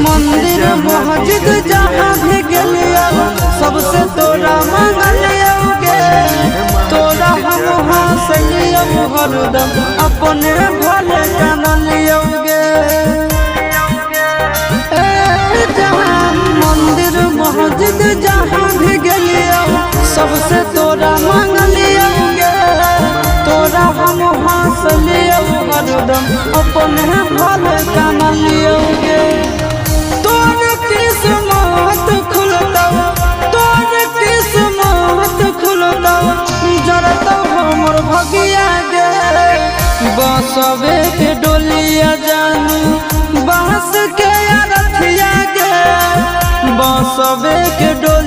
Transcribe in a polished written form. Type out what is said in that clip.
मंदिर मस्जिद जहाँ भी गेलियो सबसे तोरा मंगलियोगे। तोरा हम हंसलियो हरदम अपने भले जानलियोगे। मंदिर मस्जिद जहाँ भी गेलियो सबसे तोरा मंगलियोगे। तोरा हम हंसलियो हरदम अपने भले जानलियोगे। तोर किस्मत खुलता, तोर किस्मत खुलता, जरता हमर भगिया गे। बसवे के डोलिया जानू बांस के अरथिया गे। बसवे के डोलिया